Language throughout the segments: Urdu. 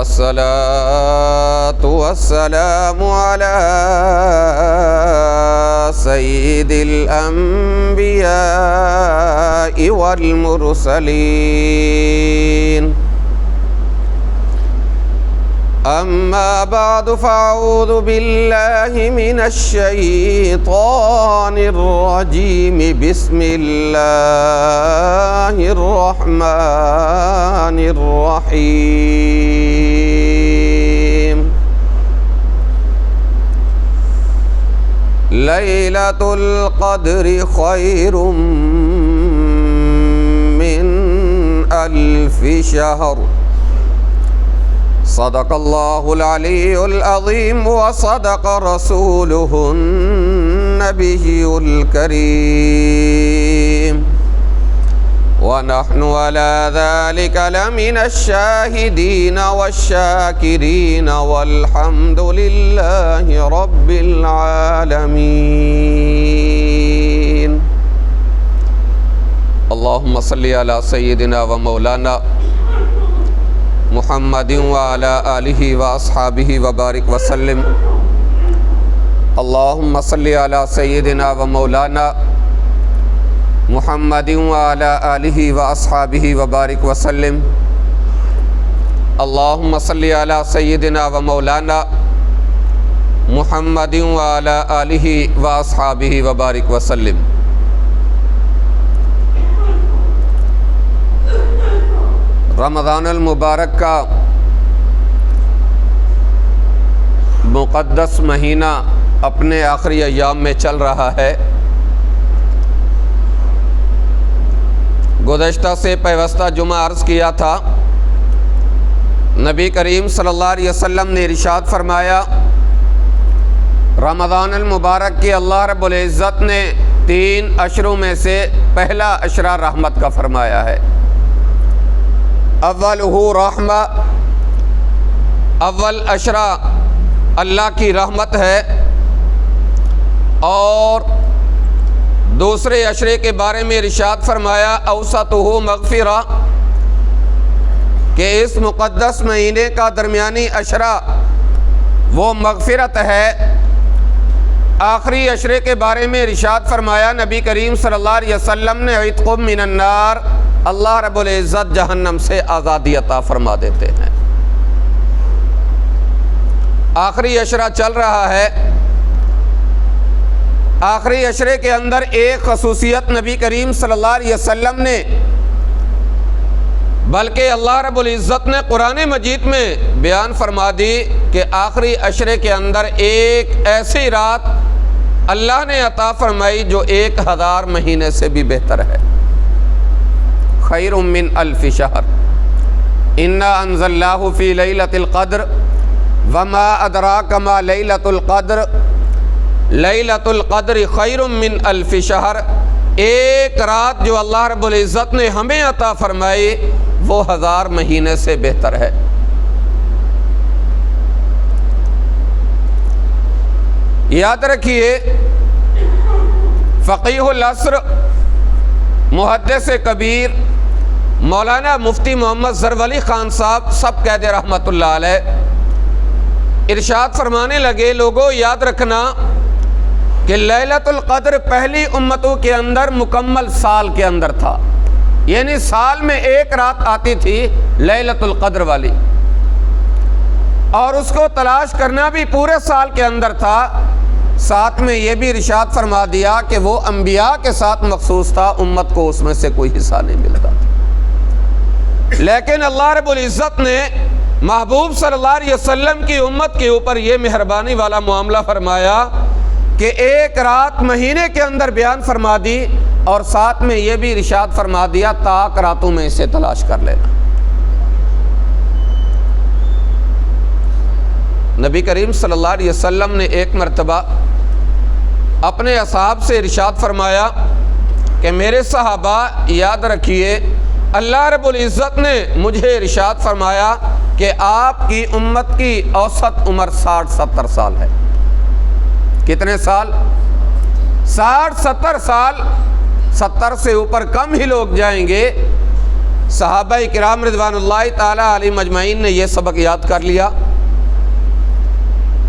والصلاة والسلام على سيد الأنبياء والمرسلين. أما بعد فأعوذ بالله من الشيطان الرجيم. بسم الله الرحمن الرحيم. ليلة القدر خير من 1000 شهر. صدق الله العلي العظيم وصدق رسوله النبي الكريم، ونحن على ذلك لمن الشاهدين والشاكرين والحمد لله رب العالمين. اللهم صل على سيدنا ومولانا محمد وعلى آلہ واصحابہ وبارک وسلم. اللہم صلی علی سیدنا و مولانا محمد وعلى آلہ واصحابہ وبارک وسلم. اللہم صلی علی سیدنا و مولانا محمد وعلى آلہ واصحابہ وبارک وسلم. رمضان المبارک کا مقدس مہینہ اپنے آخری ایام میں چل رہا ہے. گزشتہ سے پیوستہ جمعہ عرض کیا تھا، نبی کریم صلی اللہ علیہ وسلم نے ارشاد فرمایا، رمضان المبارک کی اللہ رب العزت نے 3 عشروں میں سے پہلا عشرہ رحمت کا فرمایا ہے. اولہ رحمہ، اول عشرہ اللہ کی رحمت ہے، اور دوسرے عشرے کے بارے میں ارشاد فرمایا اوسطہ مغفرہ، کہ اس مقدس مہینے کا درمیانی عشرہ وہ مغفرت ہے. آخری عشرے کے بارے میں ارشاد فرمایا نبی کریم صلی اللہ علیہ وسلم نے عتق من النار، اللہ رب العزت جہنم سے آزادی عطا فرما دیتے ہیں. آخری عشرہ چل رہا ہے. آخری عشرے کے اندر ایک خصوصیت نبی کریم صلی اللہ علیہ وسلم نے، بلکہ اللہ رب العزت نے قرآن مجید میں بیان فرما دی کہ آخری عشرے کے اندر ایک ایسی رات اللہ نے عطا فرمائی جو 1000 مہینے سے بھی بہتر ہے. خیر من 1000 شہر. انا انزلناہ فی لیلۃ القدر وما ادراک ما لیلۃ القدر. لیلۃ القدر خیر من 1000 شہر. ایک رات جو اللہ رب العزت نے ہمیں عطا فرمائی وہ 1000 مہینے سے بہتر ہے. یاد رکھیے، فقیہ العصر محدث کبیر مولانا مفتی محمد زرولی خان صاحب سب قید رحمت اللہ علیہ ارشاد فرمانے لگے، لوگوں یاد رکھنا کہ لیلۃ القدر پہلی امتوں کے اندر مکمل سال کے اندر تھا، یعنی سال میں ایک رات آتی تھی لیلۃ القدر والی، اور اس کو تلاش کرنا بھی پورے سال کے اندر تھا. ساتھ میں یہ بھی ارشاد فرما دیا کہ وہ انبیاء کے ساتھ مخصوص تھا، امت کو اس میں سے کوئی حصہ نہیں ملتا. لیکن اللہ رب العزت نے محبوب صلی اللہ علیہ وسلم کی امت کے اوپر یہ مہربانی والا معاملہ فرمایا کہ ایک رات مہینے کے اندر بیان فرما دی، اور ساتھ میں یہ بھی ارشاد فرما دیا طاق راتوں میں اسے تلاش کر لینا. نبی کریم صلی اللہ علیہ وسلم نے ایک مرتبہ اپنے اصحاب سے ارشاد فرمایا کہ میرے صحابہ یاد رکھیے، اللہ رب العزت نے مجھے ارشاد فرمایا کہ آپ کی امت کی اوسط عمر 60-70 سال ہے. کتنے سال؟ 60-70 سال. 70 سے اوپر کم ہی لوگ جائیں گے. صحابہ کرام رضوان اللہ تعالیٰ علیہم اجمعین نے یہ سبق یاد کر لیا۔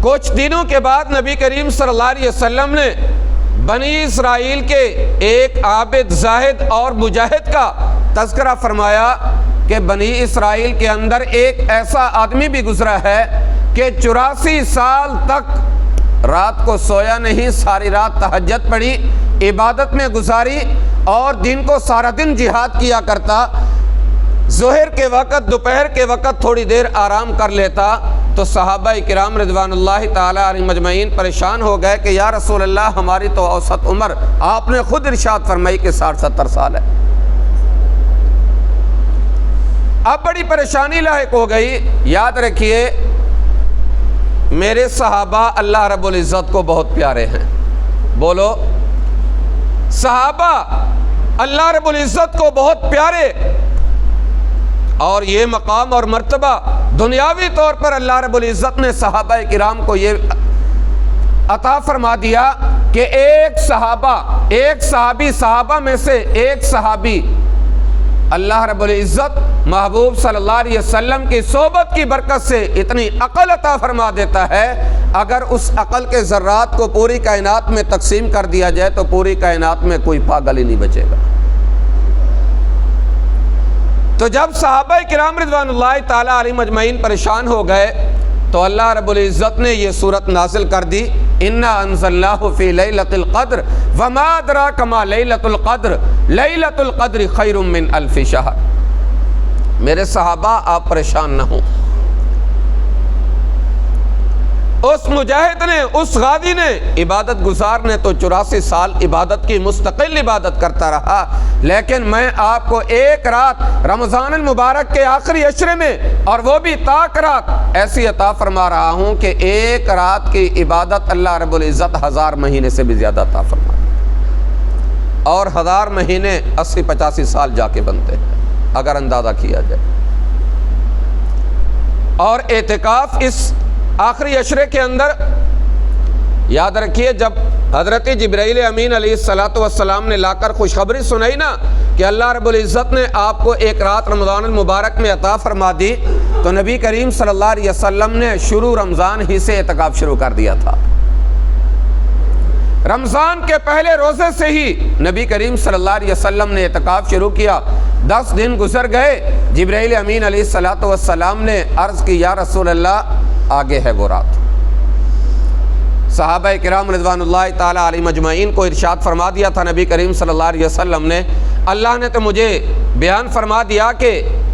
کچھ دنوں کے بعد نبی کریم صلی اللہ علیہ وسلم نے بنی اسرائیل کے ایک عابد، زاہد اور مجاہد کا تذکرہ فرمایا کہ بنی اسرائیل کے اندر ایک ایسا آدمی بھی گزرا ہے کہ 84 سال تک رات کو سویا نہیں، ساری رات تہجد پڑھی، عبادت میں گزاری اور دن کو سارا دن جہاد کیا کرتا، ظہر کے وقت دوپہر کے وقت تھوڑی دیر آرام کر لیتا۔ تو صحابہ کرام رضوان اللہ تعالیٰ علیہم اجمعین پریشان ہو گئے کہ یا رسول اللہ ہماری تو اوسط عمر آپ نے خود ارشاد فرمائی کہ 60-70 سال ہے۔ اب بڑی پریشانی لاحق ہو گئی۔ یاد رکھیے میرے صحابہ اللہ رب العزت کو بہت پیارے ہیں، بولو صحابہ اللہ رب العزت کو بہت پیارے، اور یہ مقام اور مرتبہ دنیاوی طور پر اللہ رب العزت نے صحابہ کرام کو یہ عطا فرما دیا کہ ایک صحابی صحابہ میں سے ایک صحابی اللہ رب العزت محبوب صلی اللہ علیہ وسلم کی صحبت کی برکت سے اتنی عقل عطا فرما دیتا ہے، اگر اس عقل کے ذرات کو پوری کائنات میں تقسیم کر دیا جائے تو پوری کائنات میں کوئی پاگل ہی نہیں بچے گا۔ تو جب صحابہ کرام رضوان اللہ تعالیٰ علیہم اجمعین پریشان ہو گئے تو اللہ رب العزت نے یہ صورت نازل کر دی، انا انزلناہ فی لیلۃ القدر وما ادراک ما لیلۃ القدر لیلۃ القدر خیر من الف شہر۔ میرے صحابہ آپ پریشان نہ ہوں، اس مجاہد نے، اس غازی نے، عبادت گزار نے تو 84 سال عبادت کی مستقل عبادت کرتا رہا، لیکن میں آپ کو ایک رات رمضان المبارک کے آخری عشرے میں، اور وہ بھی تاک رات، ایسی عطا فرما رہا ہوں کہ ایک رات کی عبادت اللہ رب العزت 1000 مہینے سے بھی زیادہ عطا فرما، اور 1000 مہینے 80-85 سال جا کے بنتے ہیں اگر اندازہ کیا جائے۔ اور اعتکاف اس آخری عشرے کے اندر یاد رکھیے، جب حضرت جبرائیل امین علیہ السلام نے لا کر خوشخبری سنائی نا کہ اللہ رب العزت نے آپ کو ایک رات رمضان المبارک میں عطا فرما دی، تو نبی کریم صلی اللہ علیہ وسلم نے شروع رمضان ہی سے اعتکاف شروع کر دیا تھا۔ رمضان کے پہلے روزے سے ہی نبی کریم صلی اللہ علیہ وسلم نے اعتکاف شروع کیا۔ 10 دن گزر گئے، جبرائیل امین علیہ السلام نے عرض کی یا رسول اللہ آگے ہے وہ رات۔ صحابہ کرام رضوان اللہ تعالیٰ علیہم اجمعین کو ارشاد فرما دیا تھا نبی کریم صلی اللہ علیہ وسلم نے، اللہ نے تو مجھے بیان فرما دیا کہ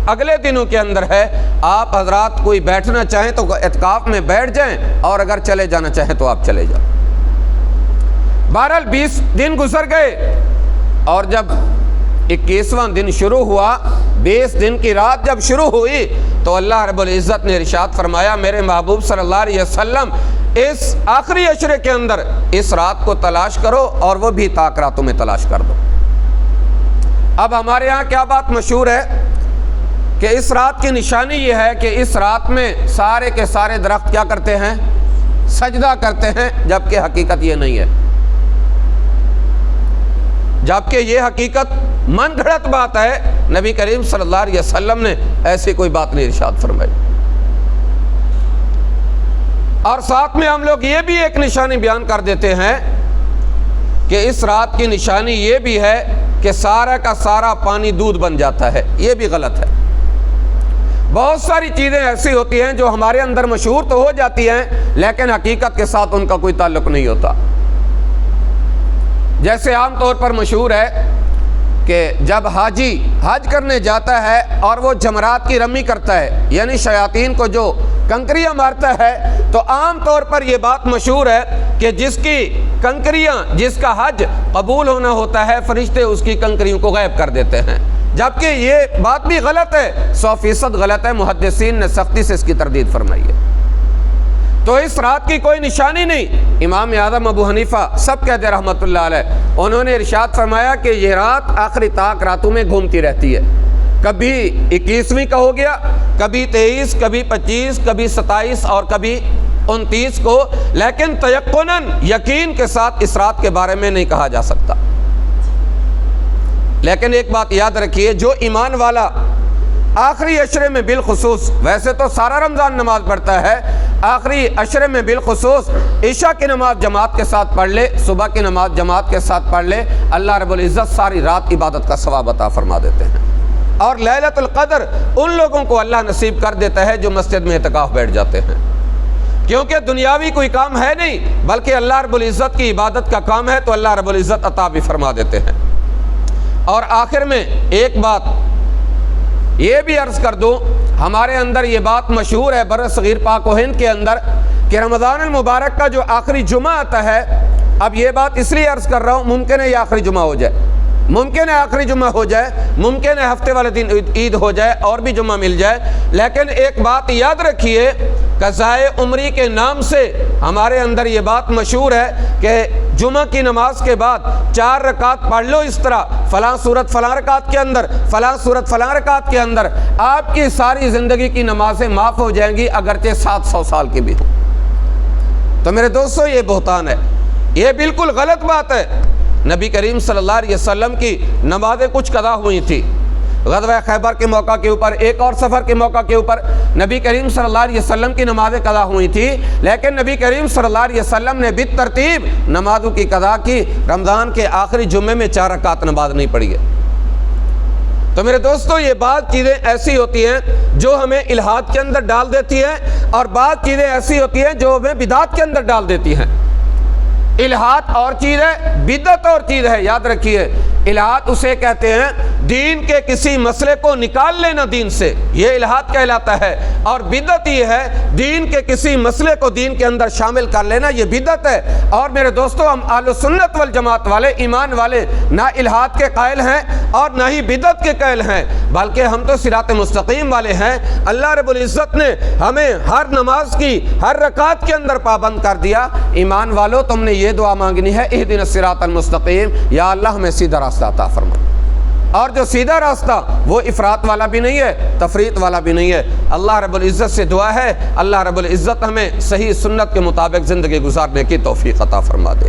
اگلے دنوں کے اندر ہے، آپ حضرات کوئی بیٹھنا چاہیں تو اعتکاف میں بیٹھ جائیں، اور اگر چلے جانا چاہیں تو آپ چلے جائیں۔ بہرحال 20 دن گزر گئے، اور جب 21واں دن شروع ہوا، 20 دن کی رات جب شروع ہوئی تو اللہ رب العزت نے ارشاد فرمایا میرے محبوب صلی اللہ علیہ وسلم اس آخری عشرے کے اندر اس رات کو تلاش کرو، اور وہ بھی تاک راتوں میں تلاش کر دو۔ اب ہمارے ہاں کیا بات مشہور ہے کہ اس رات کی نشانی یہ ہے کہ اس رات میں سارے کے سارے درخت کیا کرتے ہیں؟ سجدہ کرتے ہیں، جبکہ حقیقت یہ نہیں ہے، جبکہ یہ حقیقت من گھڑت بات ہے۔ نبی کریم صلی اللہ علیہ وسلم نے ایسی کوئی بات نہیں ارشاد فرمائی۔ اور ساتھ میں ہم لوگ یہ بھی ایک نشانی بیان کر دیتے ہیں کہ اس رات کی نشانی یہ بھی ہے کہ سارا کا سارا پانی دودھ بن جاتا ہے، یہ بھی غلط ہے۔ بہت ساری چیزیں ایسی ہوتی ہیں جو ہمارے اندر مشہور تو ہو جاتی ہیں لیکن حقیقت کے ساتھ ان کا کوئی تعلق نہیں ہوتا۔ جیسے عام طور پر مشہور ہے کہ جب حاجی حج کرنے جاتا ہے اور وہ جمرات کی رمی کرتا ہے، یعنی شیاطین کو جو کنکریاں مارتا ہے، تو عام طور پر یہ بات مشہور ہے کہ جس کی کنکریاں، جس کا حج قبول ہونا ہوتا ہے، فرشتے اس کی کنکریوں کو غائب کر دیتے ہیں، جبکہ یہ بات بھی غلط ہے، 100% غلط ہے۔ محدثین نے سختی سے اس کی تردید فرمائی ہے۔ تو اس رات کی کوئی نشانی نہیں۔ امام اعظم ابو حنیفہ سب کہتے ہیں رحمۃ اللہ علیہ، انہوں نے ارشاد فرمایا کہ یہ رات آخری طاق راتوں میں گھومتی رہتی ہے، کبھی 21ویں کا ہو گیا، کبھی 23، کبھی 25، کبھی 27 اور کبھی 29 کو، لیکن تیقناً یقین کے ساتھ اس رات کے بارے میں نہیں کہا جا سکتا۔ لیکن ایک بات یاد رکھیے، جو ایمان والا آخری عشرے میں بالخصوص، ویسے تو سارا رمضان نماز پڑھتا ہے، آخری عشرے میں بالخصوص عشاء کی نماز جماعت کے ساتھ پڑھ لے، صبح کی نماز جماعت کے ساتھ پڑھ لے، اللہ رب العزت ساری رات عبادت کا ثواب عطا فرما دیتے ہیں۔ اور لیلۃ القدر ان لوگوں کو اللہ نصیب کر دیتا ہے جو مسجد میں اعتکاف بیٹھ جاتے ہیں، کیونکہ دنیاوی کوئی کام ہے نہیں بلکہ اللہ رب العزت کی عبادت کا کام ہے، تو اللہ رب العزت عطا بھی فرما دیتے ہیں۔ اور آخر میں ایک بات یہ بھی عرض کر دوں، ہمارے اندر یہ بات مشہور ہے بر صغیر پاک و ہند کے اندر کہ رمضان المبارک کا جو آخری جمعہ آتا ہے، اب یہ بات اس لیے عرض کر رہا ہوں، ممکن ہے یہ آخری جمعہ ہو جائے، ممکن ہے آخری جمعہ ہو جائے، ممکن ہے ہفتے والے دن عید ہو جائے اور بھی جمعہ مل جائے، لیکن ایک بات یاد رکھیے، قضائے عمری کے نام سے ہمارے اندر یہ بات مشہور ہے کہ جمعہ کی نماز کے بعد 4 رکعت پڑھ لو، اس طرح فلاں صورت فلاں رکعت کے اندر، فلاں صورت فلاں رکعت کے اندر، آپ کی ساری زندگی کی نمازیں معاف ہو جائیں گی، اگرچہ 700 سال کی بھی ہوں۔ تو میرے دوستو یہ بہتان ہے، یہ بالکل غلط بات ہے۔ نبی کریم صلی اللہ علیہ وسلم کی نمازیں کچھ قضا ہوئی تھی، غزوہ خیبر کے موقع کے اوپر، ایک اور سفر کے موقع کے اوپر نبی کریم صلی اللہ علیہ وسلم کی نمازیں قضا ہوئی تھی، لیکن نبی کریم صلی اللہ علیہ وسلم نے بالترتیب نمازوں کی قضا کی، رمضان کے آخری جمعے میں 4 رکعت نماز نہیں پڑھی ہے۔ تو میرے دوستو یہ بعض چیزیں ایسی ہوتی ہیں جو ہمیں الحاد کے اندر ڈال دیتی ہیں، اور بعض چیزیں ایسی ہوتی ہیں جو ہمیں بدعت کے اندر ڈال دیتی ہیں۔ الحاد اور چیز ہے، بدعت اور چیز ہے، یاد رکھیے۔ الحاد اسے کہتے ہیں دین کے کسی مسئلے کو نکال لینا دین سے، یہ الحاد کہلاتا ہے، اور بدعت یہ ہے دین کے کسی مسئلے کو دین کے اندر شامل کر لینا، یہ بدعت ہے۔ اور میرے دوستو ہم اہل سنت والجماعت والے، ایمان والے، نہ الحاد کے قائل ہیں اور نہ ہی بدعت کے قائل ہیں، بلکہ ہم تو صراط مستقیم والے ہیں۔ اللہ رب العزت نے ہمیں ہر نماز کی ہر رکعت کے اندر پابند کر دیا۔ ایمان والو تم نے یہ دعا مانگنی ہے، اہدنا الصراط المستقیم، یا اللہ ہمیں سیدھا راستہ عطا فرما۔ اور جو سیدھا راستہ وہ افراط والا بھی نہیں ہے، تفریط والا بھی نہیں ہے۔ اللہ رب العزت سے دعا ہے اللہ رب العزت ہمیں صحیح سنت کے مطابق زندگی گزارنے کی توفیق عطا فرما دے۔